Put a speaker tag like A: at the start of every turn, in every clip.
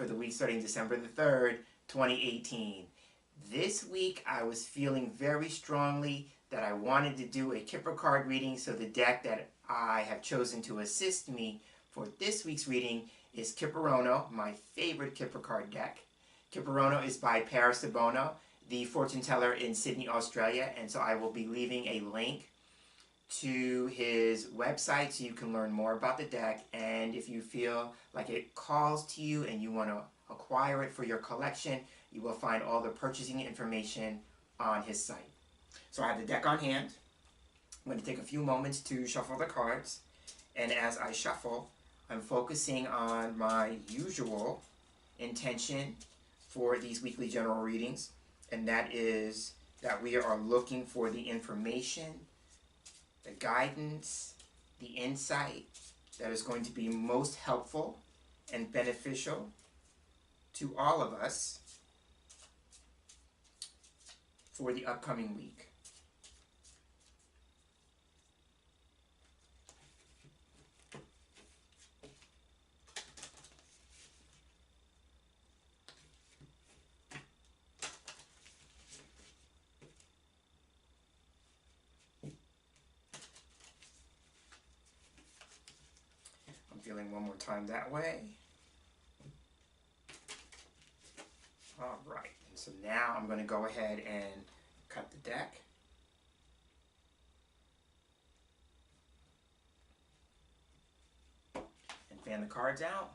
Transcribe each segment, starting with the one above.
A: for the week starting December the 3rd, 2018. This week I was feeling very strongly that I wanted to do a Kipper card reading, so the deck that I have chosen to assist me for this week's reading is Kipperono, my favorite Kipper card deck. Kipperono is by Paris de Bono, the fortune teller in Sydney, Australia, and so I will be leaving a link to his website so you can learn more about the deck, and if you feel like it calls to you and you want to acquire it for your collection, you will find all the purchasing information on his site. So I have the deck on hand. I'm going to take a few moments to shuffle the cards, and as I shuffle, I'm focusing on my usual intention for these weekly general readings, and that is that we are looking for the information, the guidance, the insight that is going to be most helpful and beneficial to all of us for the upcoming week. Feeling one more time that way. All right, and so now I'm going to go ahead and cut the deck. And fan the cards out.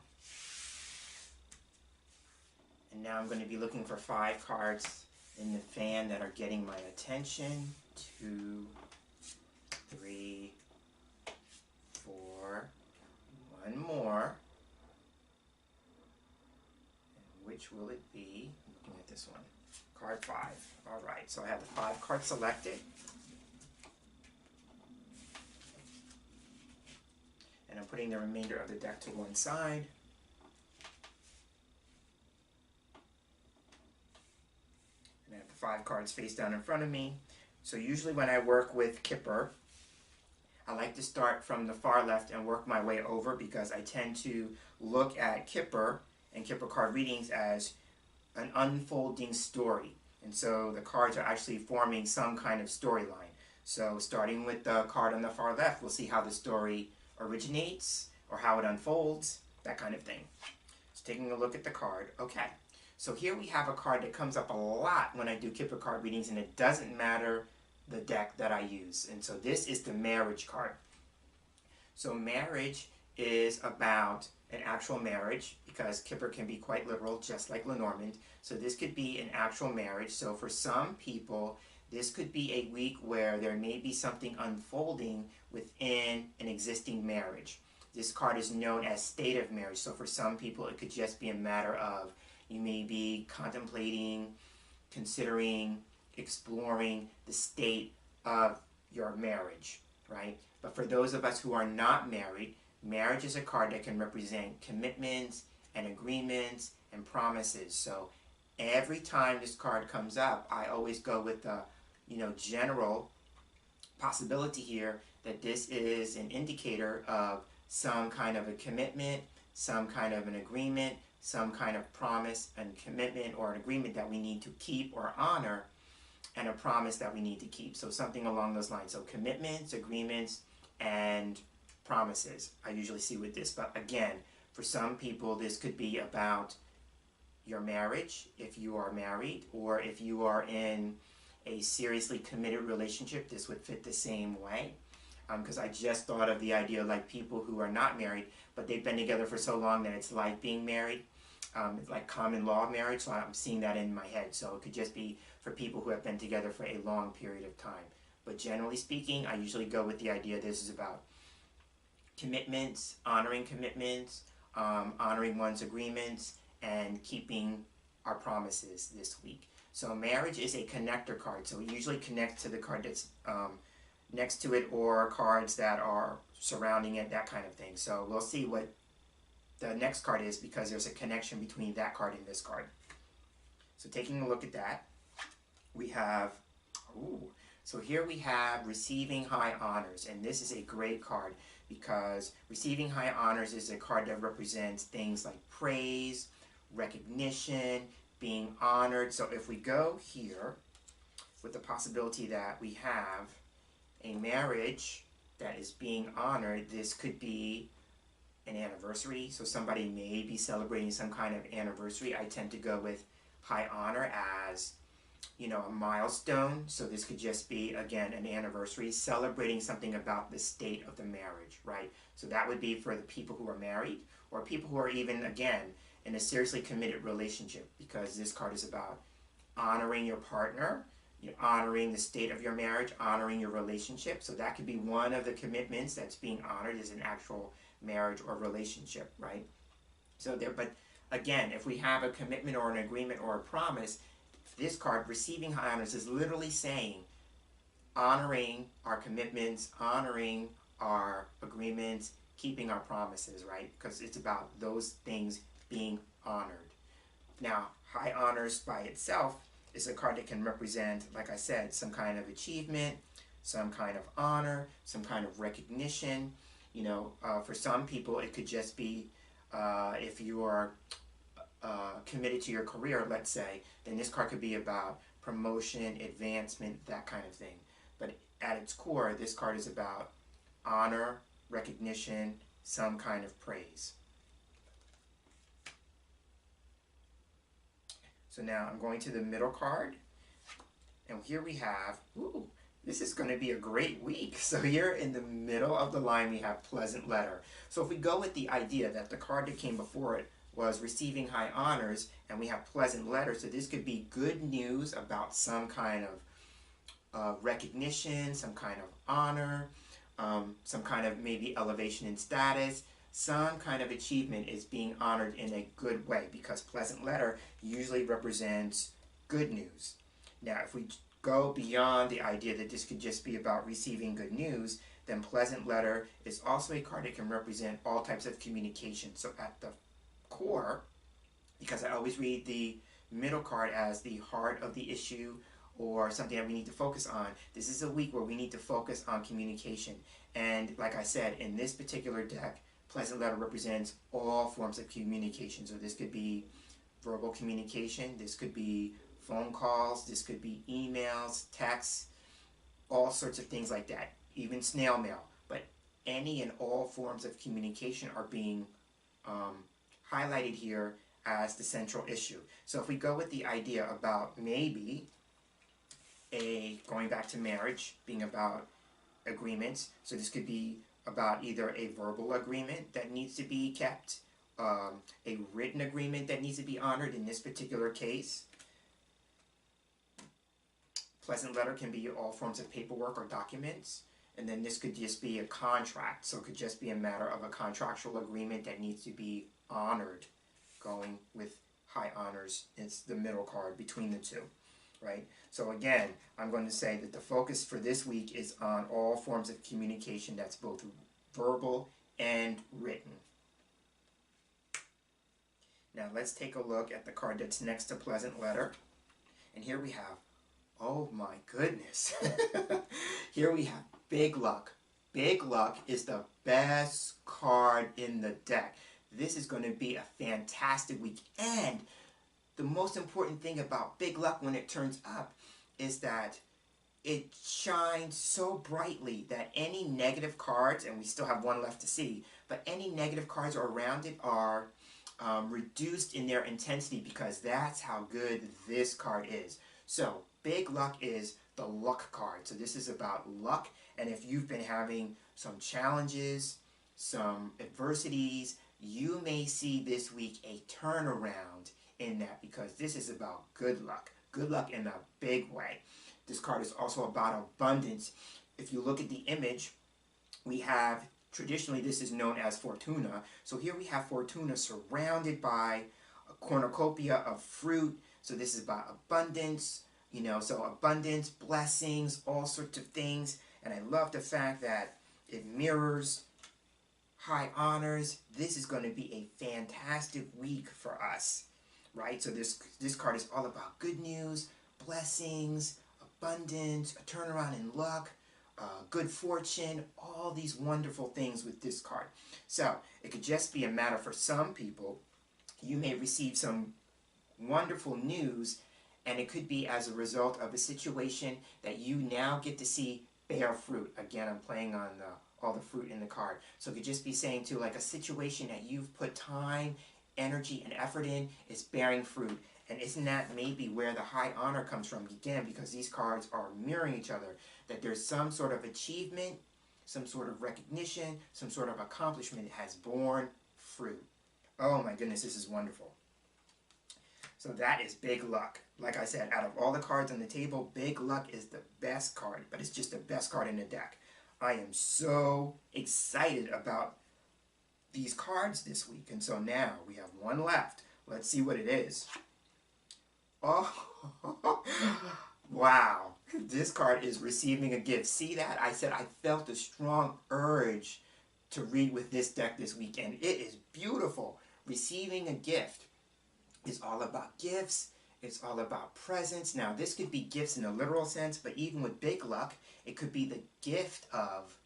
A: And now I'm going to be looking for 5 cards in the fan that are getting my attention. 2, 3, 4, one more. And which will it be? I'm looking at this one. Card 5. Alright, so I have the 5 cards selected. And I'm putting the remainder of the deck to one side. And I have the 5 cards face down in front of me. So usually when I work with Kipper, I like to start from the far left and work my way over, because I tend to look at Kipper and Kipper card readings as an unfolding story. And so the cards are actually forming some kind of storyline. So starting with the card on the far left, we'll see how the story originates or how it unfolds, that kind of thing. So taking a look at the card. Okay, so here we have a card that comes up a lot when I do Kipper card readings, and it doesn't matter the deck that I use. And so this is the marriage card. So marriage is about an actual marriage, because Kipper can be quite literal, just like Lenormand. So this could be an actual marriage. So for some people, this could be a week where there may be something unfolding within an existing marriage. This card is known as state of marriage. So for some people, it could just be a matter of you may be contemplating, considering, exploring the state of your marriage, right? But for those of us who are not married, marriage is a card that can represent commitments and agreements and promises. So every time this card comes up, I always go with the general possibility here that this is an indicator of some kind of a commitment, some kind of an agreement, some kind of promise and commitment or an agreement that we need to keep or honor, and a promise that we need to keep. So something along those lines. So commitments, agreements, and promises I usually see with this. But again, for some people this could be about your marriage, if you are married, or if you are in a seriously committed relationship, this would fit the same way. Because I just thought of the idea like people who are not married, but they've been together for so long that it's like being married. It's like common law marriage, so I'm seeing that in my head. So it could just be for people who have been together for a long period of time. But generally speaking, I usually go with the idea this is about commitments, honoring one's agreements, and keeping our promises this week. So marriage is a connector card, so it usually connects to the card that's next to it, or cards that are surrounding it, that kind of thing. So we'll see what the next card is, because there's a connection between that card and this card. So taking a look at that, we have, so here we have Receiving High Honors, and this is a great card because Receiving High Honors is a card that represents things like praise, recognition, being honored. So if we go here with the possibility that we have a marriage that is being honored, this could be an anniversary. So somebody may be celebrating some kind of anniversary. I tend to go with high honor as, you know, a milestone. So this could just be, again, an anniversary, celebrating something about the state of the marriage, right? So that would be for the people who are married, or people who are even, again, in a seriously committed relationship, because this card is about honoring your partner, honoring the state of your marriage, honoring your relationship. So that could be one of the commitments that's being honored, is an actual marriage or relationship, right? So there, but again, if we have a commitment or an agreement or a promise, this card, receiving high honors, is literally saying honoring our commitments, honoring our agreements, keeping our promises, right? Because it's about those things being honored. Now, high honors by itself is a card that can represent, like I said, some kind of achievement, some kind of honor, some kind of recognition. You know, for some people, it could just be if you are committed to your career, let's say, then this card could be about promotion, advancement, that kind of thing. But at its core, this card is about honor, recognition, some kind of praise. So now I'm going to the middle card, and here we have, ooh, this is going to be a great week. So here in the middle of the line we have pleasant letter. So if we go with the idea that the card that came before it was receiving high honors, and we have pleasant letter, so this could be good news about some kind of recognition, some kind of honor, some kind of maybe elevation in status, some kind of achievement is being honored in a good way, because pleasant letter usually represents good news. Now, if we go beyond the idea that this could just be about receiving good news, then pleasant letter is also a card that can represent all types of communication. So at the core, because I always read the middle card as the heart of the issue or something that we need to focus on, this is a week where we need to focus on communication. And like I said, in this particular deck, pleasant letter represents all forms of communication. So this could be verbal communication, this could be phone calls, this could be emails, texts, all sorts of things like that, even snail mail. But any and all forms of communication are being highlighted here as the central issue. So if we go with the idea about maybe going back to marriage, being about agreements, so this could be about either a verbal agreement that needs to be kept, a written agreement that needs to be honored in this particular case. Pleasant letter can be all forms of paperwork or documents. And then this could just be a contract. So it could just be a matter of a contractual agreement that needs to be honored. Going with high honors, it's the middle card between the two, right? So again, I'm going to say that the focus for this week is on all forms of communication that's both verbal and written. Now let's take a look at the card that's next to pleasant letter. And here we have, oh my goodness, here we have big luck. Big luck is the best card in the deck. This is going to be a fantastic week. And the most important thing about big luck when it turns up is that it shines so brightly that any negative cards, and we still have one left to see, but any negative cards around it are reduced in their intensity, because that's how good this card is. So big luck is the luck card. So this is about luck, and if you've been having some challenges, some adversities, you may see this week a turnaround in that, because this is about good luck in a big way. This card is also about abundance. If you look at the image, we have, traditionally this is known as Fortuna. So here we have Fortuna surrounded by a cornucopia of fruit. So this is about abundance, you know, so abundance, blessings, all sorts of things. And I love the fact that it mirrors high honors. This is going to be a fantastic week for us, right? So this card is all about good news, blessings, abundance, a turnaround in luck, good fortune, all these wonderful things with this card. So it could just be a matter for some people you may receive some wonderful news, and it could be as a result of a situation that you now get to see bear fruit. Again, I'm playing on all the fruit in the card. So it could just be saying to like a situation that you've put time, energy, and effort in is bearing fruit. And isn't that maybe where the high honor comes from? Again, because these cards are mirroring each other, that there's some sort of achievement, some sort of recognition, some sort of accomplishment that has borne fruit. Oh my goodness, this is wonderful. So that is big luck. Like I said, out of all the cards on the table, big luck is the best card, but it's just the best card in the deck. I am so excited about these cards this week. And so now we have one left. Let's see what it is. Oh, wow. This card is receiving a gift. See that? I said I felt a strong urge to read with this deck this weekend. It is beautiful. Receiving a gift is all about gifts. It's all about presents. Now, this could be gifts in a literal sense, but even with big luck, it could be the gift of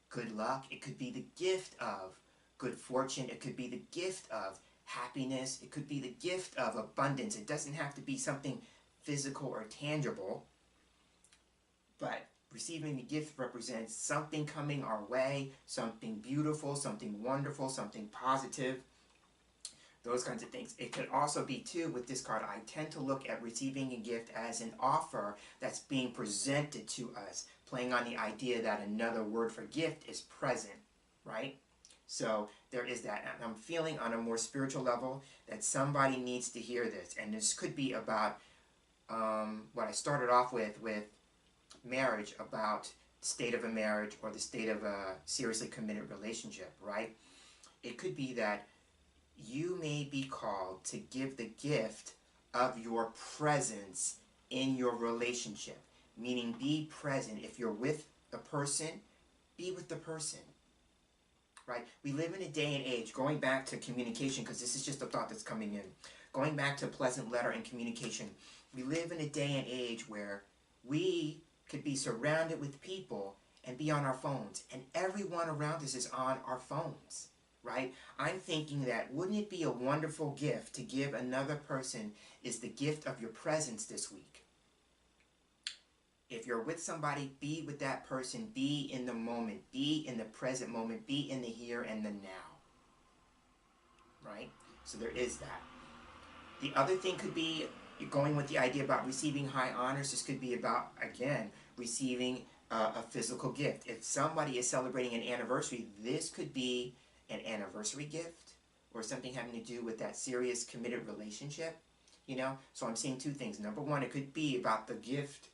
A: good luck. It could be the gift of good fortune. It could be the gift of happiness. It could be the gift of abundance. It doesn't have to be something physical or tangible, but receiving the gift represents something coming our way, something beautiful, something wonderful, something positive, those kinds of things. It could also be, too, with this card, I tend to look at receiving a gift as an offer that's being presented to us, playing on the idea that another word for gift is present, right? So there is that. And I'm feeling on a more spiritual level that somebody needs to hear this. And this could be about what I started off with marriage, about the state of a marriage or the state of a seriously committed relationship, right? It could be that you may be called to give the gift of your presence in your relationship. Meaning, be present. If you're with a person, be with the person. Right? We live in a day and age, going back to communication, because this is just a thought that's coming in. Going back to pleasant letter and communication, we live in a day and age where we could be surrounded with people and be on our phones. And everyone around us is on our phones. Right? I'm thinking that wouldn't it be a wonderful gift to give another person is the gift of your presence this week. If you're with somebody, be with that person. Be in the moment. Be in the present moment. Be in the here and the now. Right? So there is that. The other thing could be, going with the idea about receiving high honors, this could be about, again, receiving a physical gift. If somebody is celebrating an anniversary, this could be an anniversary gift or something having to do with that serious committed relationship, So I'm seeing two things. Number one, it could be about the gift,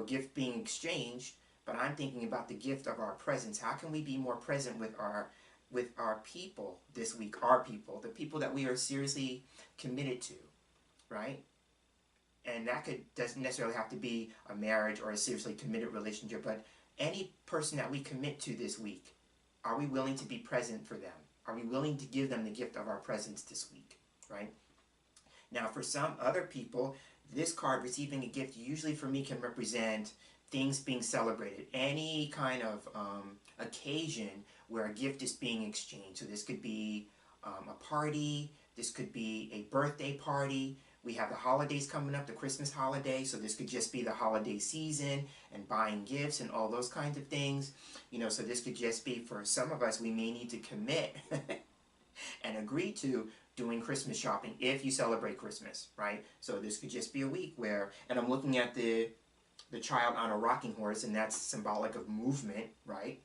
A: gift being exchanged, but I'm thinking about the gift of our presence. How can we be more present with our people this week, our people, the people that we are seriously committed to, right? And that doesn't necessarily have to be a marriage or a seriously committed relationship, but any person that we commit to this week, are we willing to be present for them? Are we willing to give them the gift of our presence this week, right? Now, for some other people, this card, receiving a gift, usually for me can represent things being celebrated. Any kind of occasion where a gift is being exchanged. So this could be a party. This could be a birthday party. We have the holidays coming up, the Christmas holiday, so this could just be the holiday season and buying gifts and all those kinds of things. So this could just be, for some of us, we may need to commit and agree to doing Christmas shopping if you celebrate Christmas, right? So this could just be a week where, and I'm looking at the child on a rocking horse, and that's symbolic of movement, right?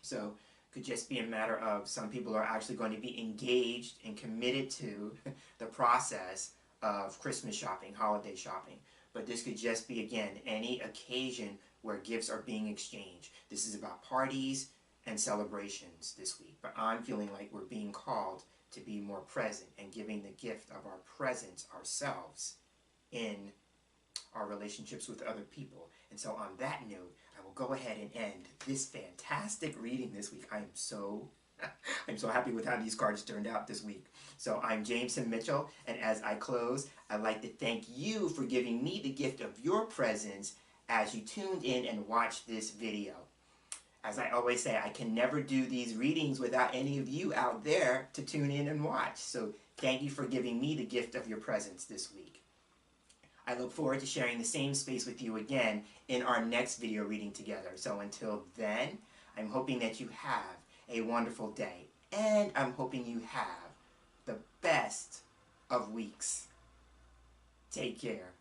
A: So it could just be a matter of some people are actually going to be engaged and committed to the process of Christmas shopping, holiday shopping. But this could just be, again, any occasion where gifts are being exchanged. This is about parties and celebrations this week. But I'm feeling like we're being called to be more present and giving the gift of our presence ourselves in our relationships with other people. And so on that note, I will go ahead and end this fantastic reading this week. I'm so happy with how these cards turned out this week. So I'm Jameson Mitchell, and as I close, I'd like to thank you for giving me the gift of your presence as you tuned in and watched this video. As I always say, I can never do these readings without any of you out there to tune in and watch. So Thank you for giving me the gift of your presence this week. I look forward to sharing the same space with you again in our next video reading together. So until then, I'm hoping that you have a wonderful day, and I'm hoping you have the best of weeks. Take care.